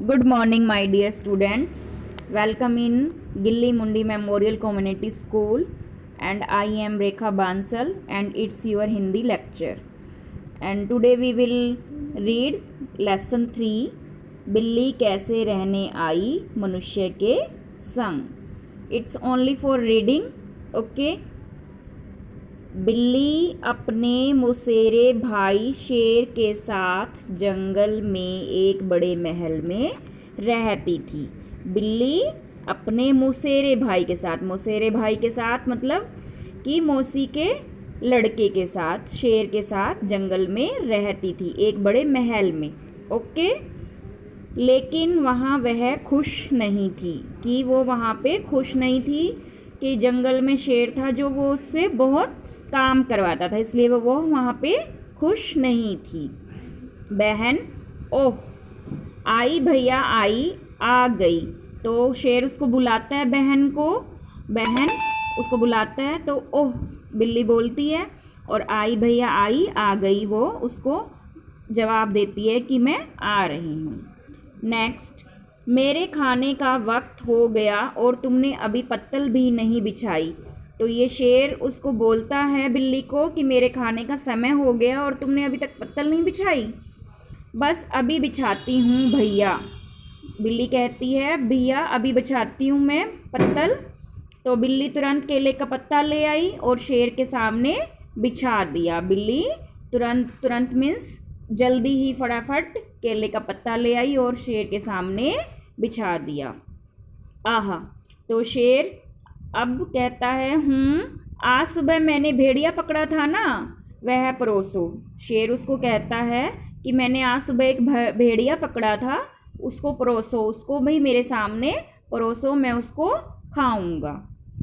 Good morning, my dear students. Welcome in Gilli Mundi Memorial Community School, and I am Rekha Bansal, and it's your Hindi lecture. And today we will read lesson 3, बिल्ली कैसे रहने आई मनुष्य के संग. It's only for reading, okay? बिल्ली अपने मौसेरे भाई शेर के साथ जंगल में एक बड़े महल में रहती थी. बिल्ली अपने मौसेरे भाई के साथ मतलब कि मौसी के लड़के के साथ, शेर के साथ जंगल में रहती थी एक बड़े महल में. ओके, लेकिन वहाँ वह खुश नहीं थी कि वो वहाँ पे खुश नहीं थी कि जंगल में शेर था जो वो उससे बहुत काम करवाता था, इसलिए वो वहाँ पे खुश नहीं थी. बहन, ओह आई भैया आई, आ गई. तो शेर उसको बुलाता है, बहन उसको बुलाता है, तो ओह बिल्ली बोलती है, और आई भैया आई, आ गई, वो उसको जवाब देती है कि मैं आ रही हूँ. नेक्स्ट, मेरे खाने का वक्त हो गया और तुमने अभी पत्तल भी नहीं बिछाई. तो ये शेर उसको बोलता है बिल्ली को कि मेरे खाने का समय हो गया और तुमने अभी तक पत्तल नहीं बिछाई. बस अभी बिछाती हूँ भैया. बिल्ली कहती है भैया अभी बिछाती हूँ मैं पत्तल. तो बिल्ली तुरंत केले का पत्ता ले आई और शेर के सामने बिछा दिया. बिल्ली तुरंत मीन्स जल्दी ही फटाफट केले का पत्ता ले आई और शेर के सामने बिछा दिया. आहा, तो शेर अब कहता है आज सुबह मैंने भेड़िया पकड़ा था ना, वह परोसो. शेर उसको कहता है कि मैंने आज सुबह एक भेड़िया पकड़ा था, उसको परोसो, उसको भी मेरे सामने परोसो, मैं उसको खाऊंगा.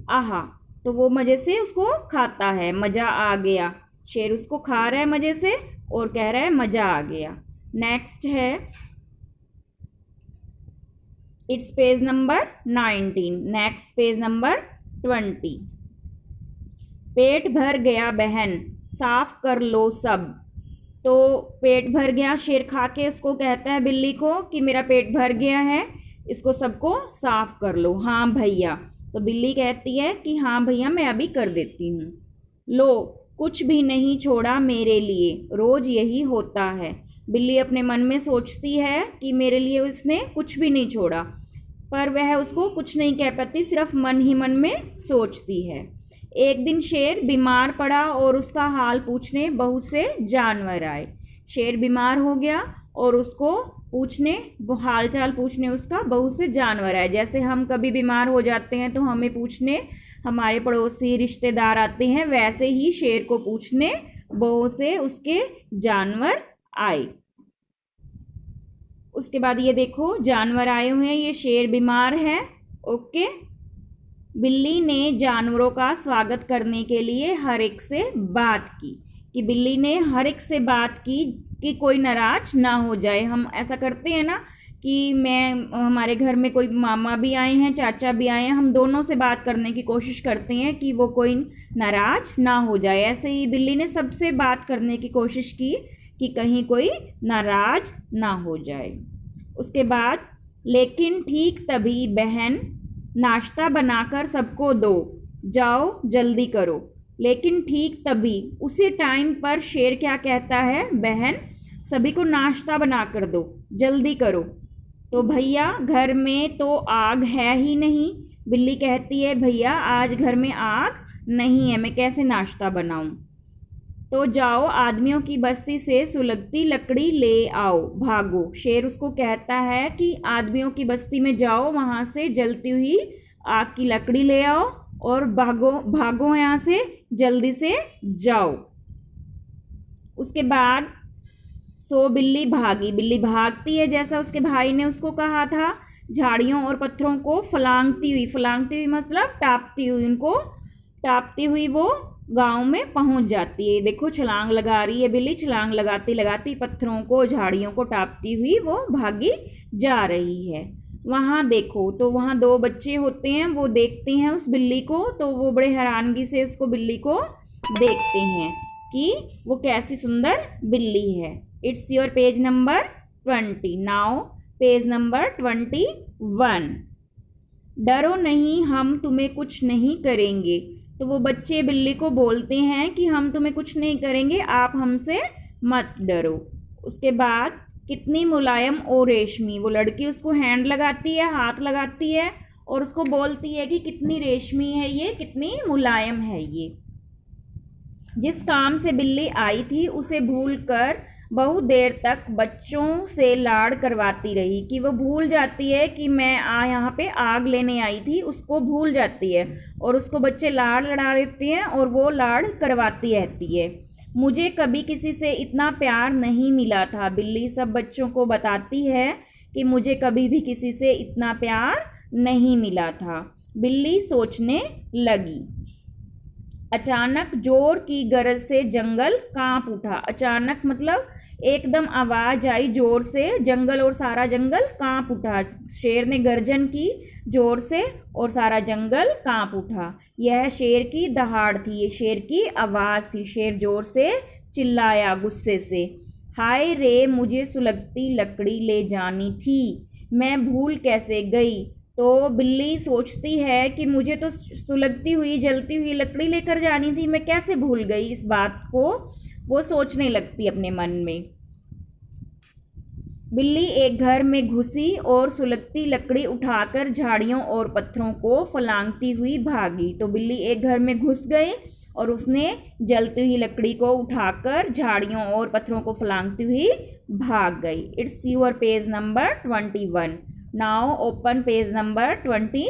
आहा, तो वो मज़े से उसको खाता है. मज़ा आ गया. शेर उसको खा रहा है मज़े से और कह रहा है मज़ा आ गया. नेक्स्ट है, it's page number 19. Next page number 20. पेट भर गया बहन, साफ कर लो सब. तो पेट भर गया, शेर खा के उसको कहता है बिल्ली को कि मेरा पेट भर गया है, इसको सबको साफ कर लो. हाँ भैया. तो बिल्ली कहती है कि हाँ भैया मैं अभी कर देती हूँ. लो, कुछ भी नहीं छोड़ा मेरे लिए, रोज़ यही होता है. बिल्ली अपने मन में सोचती है कि मेरे लिए उसने कुछ भी नहीं छोड़ा, पर वह उसको कुछ नहीं कह पाती, सिर्फ मन ही मन में सोचती है. एक दिन शेर बीमार पड़ा और उसका हाल पूछने बहुत से जानवर आए. शेर बीमार हो गया और उसको हाल चाल पूछने उसका बहुत से जानवर आए. जैसे हम कभी बीमार हो जाते हैं तो हमें पूछने हमारे पड़ोसी रिश्तेदार आते हैं, वैसे ही शेर को पूछने बहुत से उसके जानवर आए. उसके बाद ये देखो जानवर आए हुए हैं, ये शेर बीमार है. ओके, बिल्ली ने जानवरों का स्वागत करने के लिए हर एक से बात की. कि बिल्ली ने हर एक से बात की कि कोई नाराज ना हो जाए. हम ऐसा करते हैं ना कि हमारे घर में कोई मामा भी आए हैं, चाचा भी आए हैं, हम दोनों से बात करने की कोशिश करते हैं कि वो कोई नाराज ना हो जाए. ऐसे ही बिल्ली ने सबसे बात करने की कोशिश की कि कहीं कोई नाराज ना हो जाए. उसके बाद, लेकिन ठीक तभी बहन, नाश्ता बनाकर सबको दो, जाओ जल्दी करो. लेकिन ठीक तभी, उसी टाइम पर शेर क्या कहता है, बहन सभी को नाश्ता बनाकर दो, जल्दी करो. तो भैया घर में तो आग है ही नहीं. बिल्ली कहती है भैया आज घर में आग नहीं है, मैं कैसे नाश्ता बनाऊं. तो जाओ आदमियों की बस्ती से सुलगती लकड़ी ले आओ, भागो. शेर उसको कहता है कि आदमियों की बस्ती में जाओ, वहाँ से जलती हुई आग की लकड़ी ले आओ और भागो यहाँ से, जल्दी से जाओ. उसके बाद बिल्ली भागती है जैसा उसके भाई ने उसको कहा था. झाड़ियों और पत्थरों को फलांगती हुई मतलब टापती हुई वो गांव में पहुंच जाती है. देखो छलांग लगा रही है बिल्ली, छलांग लगाती लगाती पत्थरों को, झाड़ियों को टापती हुई वो भागी जा रही है. वहाँ देखो, तो वहाँ दो बच्चे होते हैं, वो देखते हैं उस बिल्ली को, तो वो बड़े हैरानगी से उसको बिल्ली को देखते हैं कि वो कैसी सुंदर बिल्ली है. It's your page number 20. Now page number 21। डरो नहीं, हम तुम्हें कुछ नहीं करेंगे। तो वो बच्चे बिल्ली को बोलते हैं कि हम तुम्हें कुछ नहीं करेंगे, आप हमसे मत डरो। उसके बाद कितनी मुलायम और रेशमी, वो लड़की उसको हैंड लगाती है, हाथ लगाती है और उसको बोलती है कि कितनी रेशमी है ये, कितनी मुलायम है ये। जिस काम से बिल्ली आई थी उसे भूलकर बहुत देर तक बच्चों से लाड़ करवाती रही, कि वो भूल जाती है कि मैं यहाँ पे आग लेने आई थी, उसको भूल जाती है और उसको बच्चे लाड़ लड़ा देते हैं और वो लाड़ करवाती रहती है। मुझे कभी किसी से इतना प्यार नहीं मिला था, बिल्ली सब बच्चों को बताती है कि मुझे कभी भी किसी से इतना प्यार नहीं मिला था। बिल्ली सोचने लगी। अचानक जोर की गरज से जंगल कांप उठा। अचानक मतलब एकदम आवाज आई जोर से, जंगल और सारा जंगल कांप उठा। शेर ने गर्जन की जोर से और सारा जंगल कांप उठा। यह शेर की दहाड़ थी, ये शेर की आवाज थी। शेर जोर से चिल्लाया गुस्से से, हाय रे, मुझे सुलगती लकड़ी ले जानी थी, मैं भूल कैसे गई। तो बिल्ली सोचती है कि मुझे तो सुलगती हुई जलती हुई लकड़ी लेकर जानी थी, मैं कैसे भूल गई इस बात को। वो सोचने लगती अपने मन में। बिल्ली एक घर में घुसी और सुलगती लकड़ी उठाकर झाड़ियों और पत्थरों को फलांगती हुई भागी। तो बिल्ली एक घर में घुस गई और उसने जलती हुई लकड़ी को उठाकर झाड़ियों और पत्थरों को फलांगती हुई भाग गई। It's your page number 21। Now open page number 22।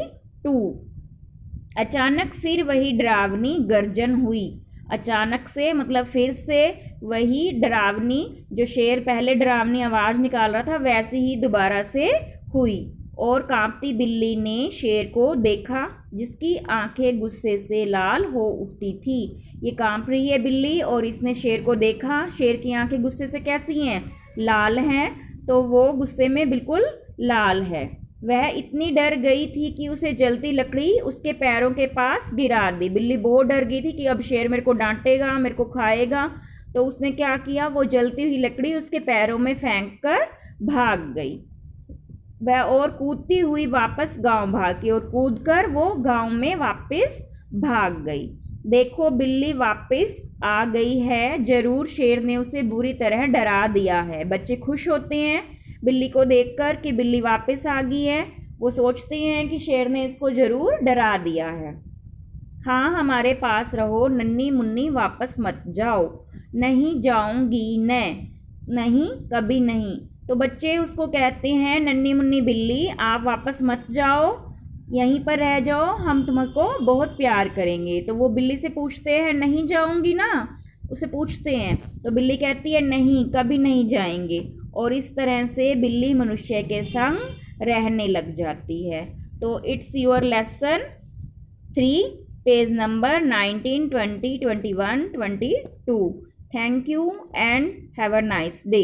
अचानक फिर वही डरावनी गर्जन हुई। अचानक से मतलब फिर से वही डरावनी, जो शेर पहले डरावनी आवाज़ निकाल रहा था वैसी ही दोबारा से हुई और कांपती बिल्ली ने शेर को देखा, जिसकी आंखें गुस्से से लाल हो उठती थी। ये कांप रही है बिल्ली और इसने शेर को देखा। शेर की आंखें गुस्से से कैसी हैं? लाल हैं। तो वो गुस्से में बिल्कुल लाल है। वह इतनी डर गई थी कि उसे जलती लकड़ी उसके पैरों के पास गिरा दी। बिल्ली बहुत डर गई थी कि अब शेर मेरे को डांटेगा, मेरे को खाएगा। तो उसने क्या किया, वो जलती हुई लकड़ी उसके पैरों में फेंक कर भाग गई। वह और कूदती हुई वापस गांव भागी और कूदकर वो गांव में वापस भाग गई। देखो बिल्ली वापस आ गई है, जरूर शेर ने उसे बुरी तरह डरा दिया है। बच्चे खुश होते हैं बिल्ली को देखकर कि बिल्ली वापस आ गई है। वो सोचते हैं कि शेर ने इसको जरूर डरा दिया है। हाँ, हमारे पास रहो नन्ही मुन्नी, वापस मत जाओ। नहीं जाऊंगी, नहीं कभी नहीं। तो बच्चे उसको कहते हैं, नन्ही मुन्नी बिल्ली आप वापस मत जाओ, यहीं पर रह जाओ, हम तुमको बहुत प्यार करेंगे। तो वो बिल्ली से पूछते हैं, नहीं जाऊंगी ना, उसे पूछते हैं। तो बिल्ली कहती है, नहीं कभी नहीं जाएंगे। और इस तरह से बिल्ली मनुष्य के संग रहने लग जाती है। तो it's your lesson 3, page number 19, 20, 21, 22। Thank you and have a nice day.